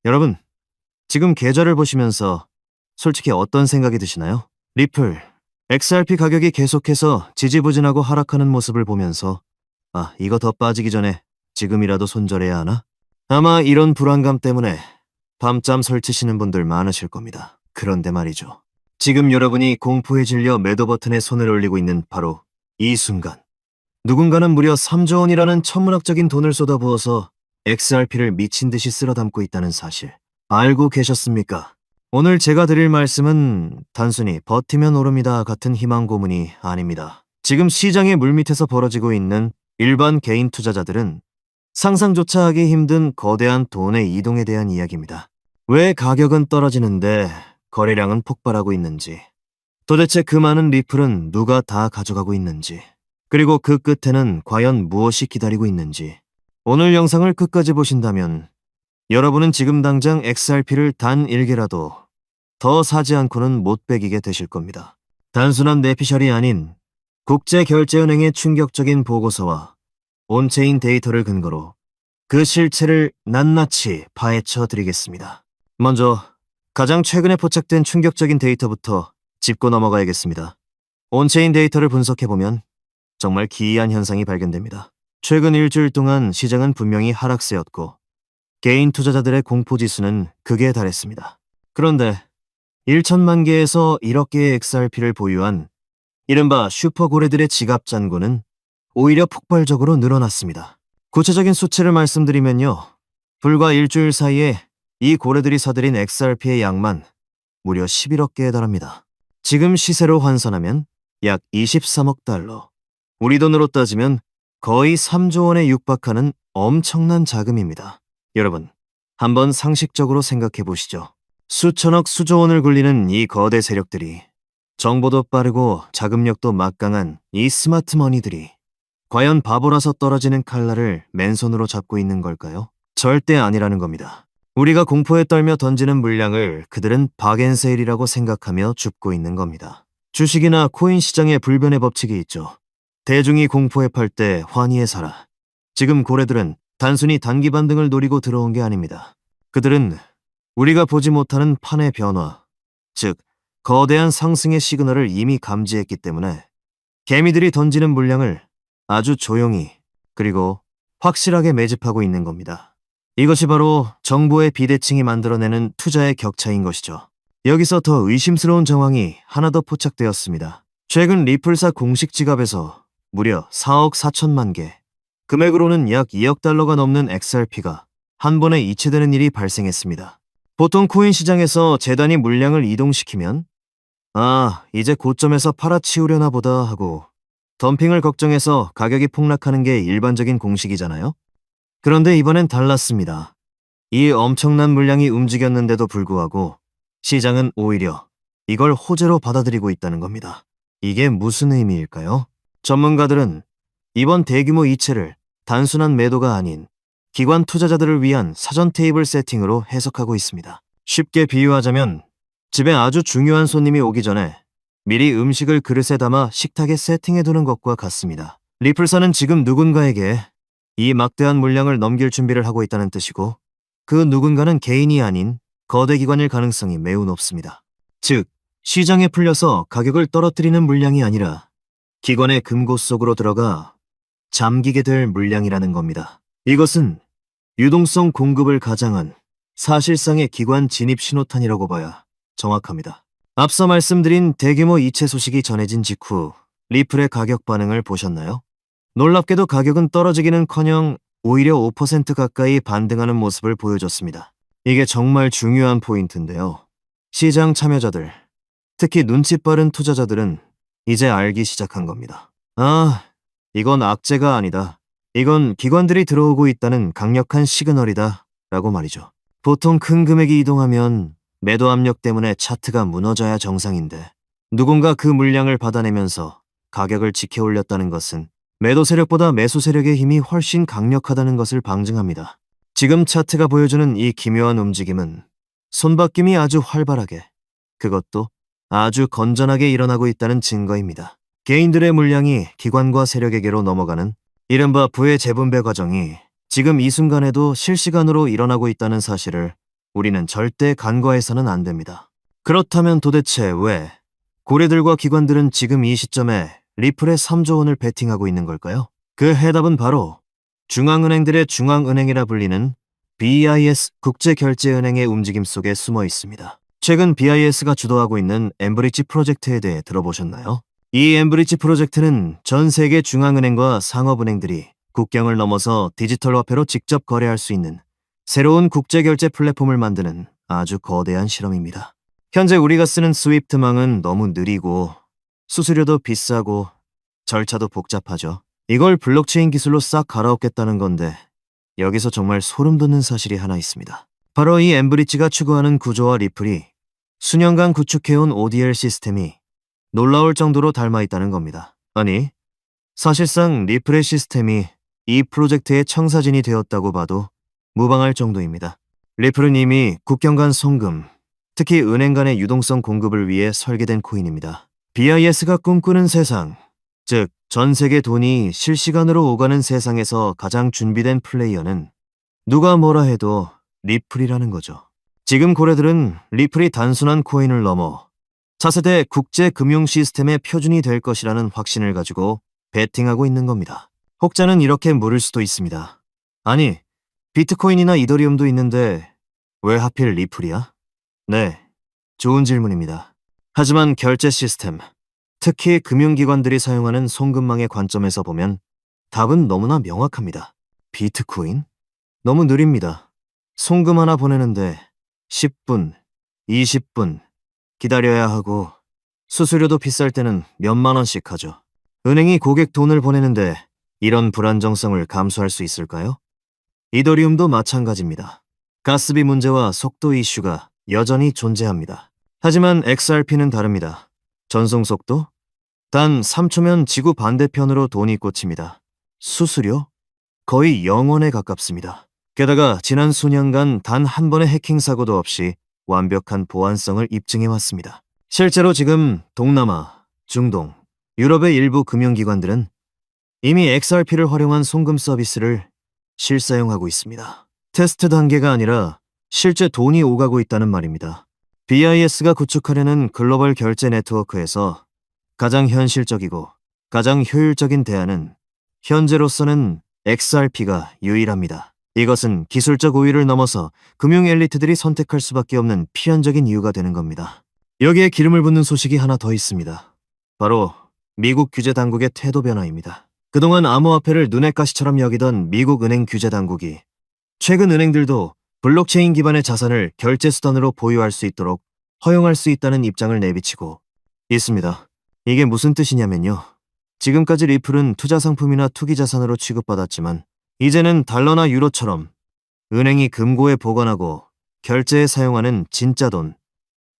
여러분, 지금 계좌를 보시면서 솔직히 어떤 생각이 드시나요? 리플, XRP 가격이 계속해서 지지부진하고 하락하는 모습을 보면서 이거 더 빠지기 전에 지금이라도 손절해야 하나? 아마 이런 불안감 때문에 밤잠 설치시는 분들 많으실 겁니다. 그런데 말이죠. 지금 여러분이 공포에 질려 매도 버튼에 손을 올리고 있는 바로 이 순간. 누군가는 무려 3조 원이라는 천문학적인 돈을 쏟아부어서 XRP를 미친 듯이 쓸어 담고 있다는 사실. 알고 계셨습니까? 오늘 제가 드릴 말씀은 단순히 버티면 오릅니다 같은 희망 고문이 아닙니다. 지금 시장의 물밑에서 벌어지고 있는 일반 개인 투자자들은 상상조차 하기 힘든 거대한 돈의 이동에 대한 이야기입니다. 왜 가격은 떨어지는데 거래량은 폭발하고 있는지, 도대체 그 많은 리플은 누가 다 가져가고 있는지, 그리고 그 끝에는 과연 무엇이 기다리고 있는지, 오늘 영상을 끝까지 보신다면 여러분은 지금 당장 XRP를 단 1개라도 더 사지 않고는 못 베기게 되실 겁니다. 단순한 내피셜이 아닌 국제결제은행의 충격적인 보고서와 온체인 데이터를 근거로 그 실체를 낱낱이 파헤쳐 드리겠습니다. 먼저 가장 최근에 포착된 충격적인 데이터부터 짚고 넘어가야겠습니다. 온체인 데이터를 분석해보면 정말 기이한 현상이 발견됩니다. 최근 일주일 동안 시장은 분명히 하락세였고 개인 투자자들의 공포지수는 극에 달했습니다. 그런데 1천만 개에서 1억 개의 XRP를 보유한 이른바 슈퍼고래들의 지갑 잔고는 오히려 폭발적으로 늘어났습니다. 구체적인 수치를 말씀드리면요. 불과 일주일 사이에 이 고래들이 사들인 XRP의 양만 무려 11억 개에 달합니다. 지금 시세로 환산하면 약 23억 달러. 우리 돈으로 따지면 거의 3조 원에 육박하는 엄청난 자금입니다. 여러분, 한번 상식적으로 생각해 보시죠. 수천억 수조 원을 굴리는 이 거대 세력들이, 정보도 빠르고 자금력도 막강한 이 스마트 머니들이 과연 바보라서 떨어지는 칼날을 맨손으로 잡고 있는 걸까요? 절대 아니라는 겁니다. 우리가 공포에 떨며 던지는 물량을 그들은 박앤세일이라고 생각하며 줍고 있는 겁니다. 주식이나 코인 시장의 불변의 법칙이 있죠. 대중이 공포에 팔 때 환희에 사라. 지금 고래들은 단순히 단기 반등을 노리고 들어온 게 아닙니다. 그들은 우리가 보지 못하는 판의 변화, 즉 거대한 상승의 시그널을 이미 감지했기 때문에 개미들이 던지는 물량을 아주 조용히 그리고 확실하게 매집하고 있는 겁니다. 이것이 바로 정보의 비대칭이 만들어내는 투자의 격차인 것이죠. 여기서 더 의심스러운 정황이 하나 더 포착되었습니다. 최근 리플사 공식 지갑에서 무려 4억 4천만 개, 금액으로는 약 2억 달러가 넘는 XRP가 한 번에 이체되는 일이 발생했습니다. 보통 코인 시장에서 재단이 물량을 이동시키면 이제 고점에서 팔아치우려나 보다 하고 덤핑을 걱정해서 가격이 폭락하는 게 일반적인 공식이잖아요. 그런데 이번엔 달랐습니다. 이 엄청난 물량이 움직였는데도 불구하고 시장은 오히려 이걸 호재로 받아들이고 있다는 겁니다. 이게 무슨 의미일까요? 전문가들은 이번 대규모 이체를 단순한 매도가 아닌 기관 투자자들을 위한 사전 테이블 세팅으로 해석하고 있습니다. 쉽게 비유하자면 집에 아주 중요한 손님이 오기 전에 미리 음식을 그릇에 담아 식탁에 세팅해두는 것과 같습니다. 리플사는 지금 누군가에게 이 막대한 물량을 넘길 준비를 하고 있다는 뜻이고, 그 누군가는 개인이 아닌 거대 기관일 가능성이 매우 높습니다. 즉, 시장에 풀려서 가격을 떨어뜨리는 물량이 아니라 기관의 금고 속으로 들어가 잠기게 될 물량이라는 겁니다. 이것은 유동성 공급을 가장한 사실상의 기관 진입 신호탄이라고 봐야 정확합니다. 앞서 말씀드린 대규모 이체 소식이 전해진 직후 리플의 가격 반응을 보셨나요? 놀랍게도 가격은 떨어지기는커녕 오히려 5% 가까이 반등하는 모습을 보여줬습니다. 이게 정말 중요한 포인트인데요. 시장 참여자들, 특히 눈치 빠른 투자자들은 이제 알기 시작한 겁니다. 이건 악재가 아니다. 이건 기관들이 들어오고 있다는 강력한 시그널이다 라고 말이죠. 보통 큰 금액이 이동하면 매도 압력 때문에 차트가 무너져야 정상인데, 누군가 그 물량을 받아내면서 가격을 지켜 올렸다는 것은 매도 세력보다 매수 세력의 힘이 훨씬 강력하다는 것을 방증합니다. 지금 차트가 보여주는 이 기묘한 움직임은 손바뀜이 아주 활발하게, 그것도 아주 건전하게 일어나고 있다는 증거입니다. 개인들의 물량이 기관과 세력에게로 넘어가는 이른바 부의 재분배 과정이 지금 이 순간에도 실시간으로 일어나고 있다는 사실을 우리는 절대 간과해서는 안 됩니다. 그렇다면 도대체 왜 고래들과 기관들은 지금 이 시점에 리플에 3조 원을 베팅하고 있는 걸까요? 그 해답은 바로 중앙은행들의 중앙은행이라 불리는 BIS 국제결제은행의 움직임 속에 숨어 있습니다. 최근 BIS가 주도하고 있는 엠브리지 프로젝트에 대해 들어보셨나요? 이 엠브리지 프로젝트는 전 세계 중앙은행과 상업은행들이 국경을 넘어서 디지털 화폐로 직접 거래할 수 있는 새로운 국제결제 플랫폼을 만드는 아주 거대한 실험입니다. 현재 우리가 쓰는 스위프트망은 너무 느리고 수수료도 비싸고 절차도 복잡하죠. 이걸 블록체인 기술로 싹 갈아엎겠다는 건데 여기서 정말 소름 돋는 사실이 하나 있습니다. 바로 이 엠브리지가 추구하는 구조와 리플이 수년간 구축해온 ODL 시스템이 놀라울 정도로 닮아 있다는 겁니다. 아니, 사실상 리플의 시스템이 이 프로젝트의 청사진이 되었다고 봐도 무방할 정도입니다. 리플은 이미 국경 간 송금, 특히 은행 간의 유동성 공급을 위해 설계된 코인입니다. BIS가 꿈꾸는 세상, 즉 전 세계 돈이 실시간으로 오가는 세상에서 가장 준비된 플레이어는 누가 뭐라 해도 리플이라는 거죠. 지금 고래들은 리플이 단순한 코인을 넘어 차세대 국제 금융 시스템의 표준이 될 것이라는 확신을 가지고 베팅하고 있는 겁니다. 혹자는 이렇게 물을 수도 있습니다. 아니, 비트코인이나 이더리움도 있는데 왜 하필 리플이야? 네, 좋은 질문입니다. 하지만 결제 시스템, 특히 금융기관들이 사용하는 송금망의 관점에서 보면 답은 너무나 명확합니다. 비트코인? 너무 느립니다. 송금 하나 보내는데 10분, 20분 기다려야 하고 수수료도 비쌀 때는 몇만 원씩 하죠. 은행이 고객 돈을 보내는데 이런 불안정성을 감수할 수 있을까요? 이더리움도 마찬가지입니다. 가스비 문제와 속도 이슈가 여전히 존재합니다. 하지만 XRP는 다릅니다. 전송 속도? 단 3초면 지구 반대편으로 돈이 꽂힙니다. 수수료? 거의 0원에 가깝습니다. 게다가 지난 수년간 단 한 번의 해킹 사고도 없이 완벽한 보안성을 입증해왔습니다. 실제로 지금 동남아, 중동, 유럽의 일부 금융기관들은 이미 XRP를 활용한 송금 서비스를 실사용하고 있습니다. 테스트 단계가 아니라 실제 돈이 오가고 있다는 말입니다. BIS가 구축하려는 글로벌 결제 네트워크에서 가장 현실적이고 가장 효율적인 대안은 현재로서는 XRP가 유일합니다. 이것은 기술적 우위를 넘어서 금융 엘리트들이 선택할 수밖에 없는 필연적인 이유가 되는 겁니다. 여기에 기름을 붓는 소식이 하나 더 있습니다. 바로 미국 규제 당국의 태도 변화입니다. 그동안 암호화폐를 눈의 가시처럼 여기던 미국 은행 규제 당국이 최근 은행들도 블록체인 기반의 자산을 결제 수단으로 보유할 수 있도록 허용할 수 있다는 입장을 내비치고 있습니다. 이게 무슨 뜻이냐면요. 지금까지 리플은 투자 상품이나 투기 자산으로 취급받았지만 이제는 달러나 유로처럼 은행이 금고에 보관하고 결제에 사용하는 진짜 돈,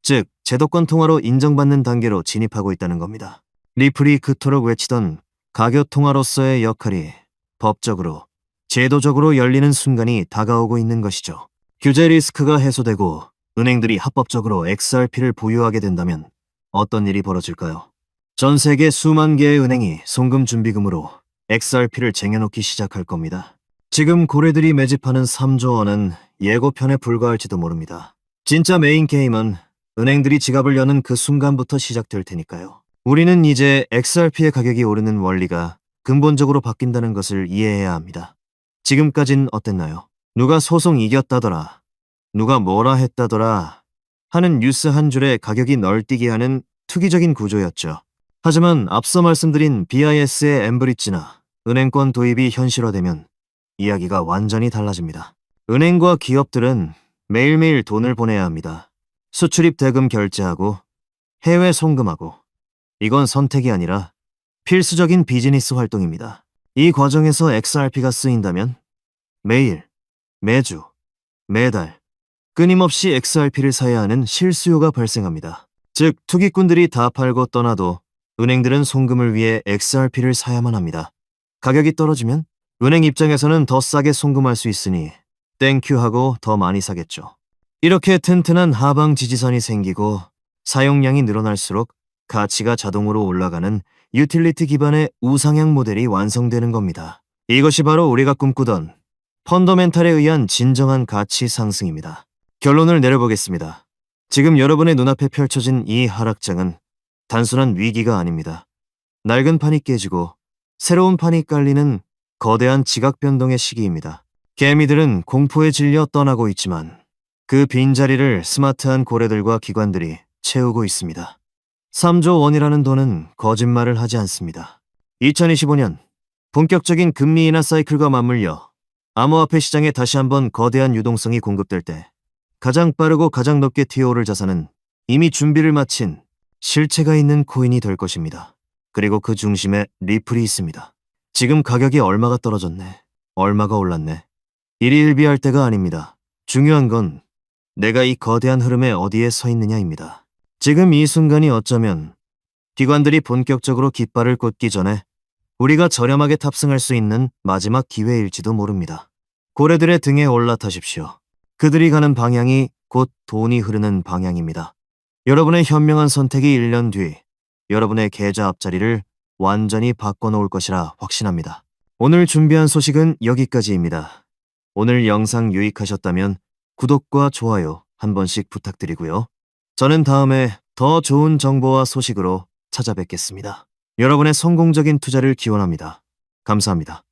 즉 제도권 통화로 인정받는 단계로 진입하고 있다는 겁니다. 리플이 그토록 외치던 가교 통화로서의 역할이 법적으로, 제도적으로 열리는 순간이 다가오고 있는 것이죠. 규제 리스크가 해소되고 은행들이 합법적으로 XRP를 보유하게 된다면 어떤 일이 벌어질까요? 전 세계 수만 개의 은행이 송금 준비금으로 XRP를 쟁여놓기 시작할 겁니다. 지금 고래들이 매집하는 3조 원은 예고편에 불과할지도 모릅니다. 진짜 메인 게임은 은행들이 지갑을 여는 그 순간부터 시작될 테니까요. 우리는 이제 XRP의 가격이 오르는 원리가 근본적으로 바뀐다는 것을 이해해야 합니다. 지금까진 어땠나요? 누가 소송 이겼다더라, 누가 뭐라 했다더라 하는 뉴스 한 줄에 가격이 널뛰게 하는 투기적인 구조였죠. 하지만 앞서 말씀드린 BIS의 엠브리지나 은행권 도입이 현실화되면 이야기가 완전히 달라집니다. 은행과 기업들은 매일매일 돈을 보내야 합니다. 수출입 대금 결제하고 해외 송금하고, 이건 선택이 아니라 필수적인 비즈니스 활동입니다. 이 과정에서 XRP가 쓰인다면 매일, 매주, 매달 끊임없이 XRP를 사야 하는 실수요가 발생합니다. 즉 투기꾼들이 다 팔고 떠나도 은행들은 송금을 위해 XRP를 사야만 합니다. 가격이 떨어지면 은행 입장에서는 더 싸게 송금할 수 있으니 땡큐 하고 더 많이 사겠죠. 이렇게 튼튼한 하방 지지선이 생기고 사용량이 늘어날수록 가치가 자동으로 올라가는 유틸리티 기반의 우상향 모델이 완성되는 겁니다. 이것이 바로 우리가 꿈꾸던 펀더멘탈에 의한 진정한 가치 상승입니다. 결론을 내려보겠습니다. 지금 여러분의 눈앞에 펼쳐진 이 하락장은 단순한 위기가 아닙니다. 낡은 판이 깨지고 새로운 판이 깔리는 거대한 지각 변동의 시기입니다. 개미들은 공포에 질려 떠나고 있지만 그 빈자리를 스마트한 고래들과 기관들이 채우고 있습니다. 3조 원이라는 돈은 거짓말을 하지 않습니다. 2025년 본격적인 금리 인하 사이클과 맞물려 암호화폐 시장에 다시 한번 거대한 유동성이 공급될 때 가장 빠르고 가장 높게 튀어오를 자산은 이미 준비를 마친 실체가 있는 코인이 될 것입니다. 그리고 그 중심에 리플이 있습니다. 지금 가격이 얼마가 떨어졌네, 얼마가 올랐네. 일희일비할 때가 아닙니다. 중요한 건 내가 이 거대한 흐름에 어디에 서 있느냐입니다. 지금 이 순간이 어쩌면 기관들이 본격적으로 깃발을 꽂기 전에 우리가 저렴하게 탑승할 수 있는 마지막 기회일지도 모릅니다. 고래들의 등에 올라타십시오. 그들이 가는 방향이 곧 돈이 흐르는 방향입니다. 여러분의 현명한 선택이 1년 뒤 여러분의 계좌 앞자리를 완전히 바꿔놓을 것이라 확신합니다. 오늘 준비한 소식은 여기까지입니다. 오늘 영상 유익하셨다면 구독과 좋아요 한 번씩 부탁드리고요. 저는 다음에 더 좋은 정보와 소식으로 찾아뵙겠습니다. 여러분의 성공적인 투자를 기원합니다. 감사합니다.